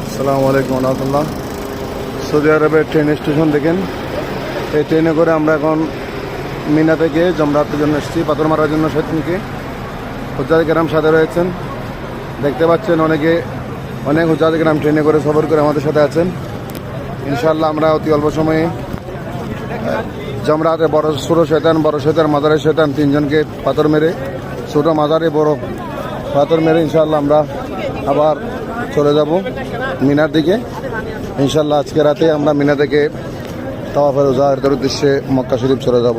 আসসালামু আলাইকুম রহমতুল্লাহ। সৌদি আরবের ট্রেন স্টেশন দেখেন, এই ট্রেনে করে আমরা এখন মিনা থেকে জমরাতের জন্য এসেছি, পাথর মারার জন্য শৈতানকে। হুজ্জাত কেরাম সাথে রয়েছেন, দেখতে পাচ্ছেন অনেক হুজ্জাত কেরাম ট্রেনে করে সফর করে আমাদের সাথে আছেন। ইনশাআল্লাহ আমরা অতি অল্প সময়ে জমরাতে ছোট শয়তান, বড় শয়তান, মাজারের শয়তান তিনজনকে পাথর মেরে, ছোট মাজারে বড় পাথর মেরে ইনশাআল্লাহ আমরা আবার চলে যাব মিনার দিকে। ইনশাআল্লাহ আজকে রাতে আমরা মিনা থেকে তাওয়াফের উদ্দেশ্যে মক্কা শরীফ চলে যাব।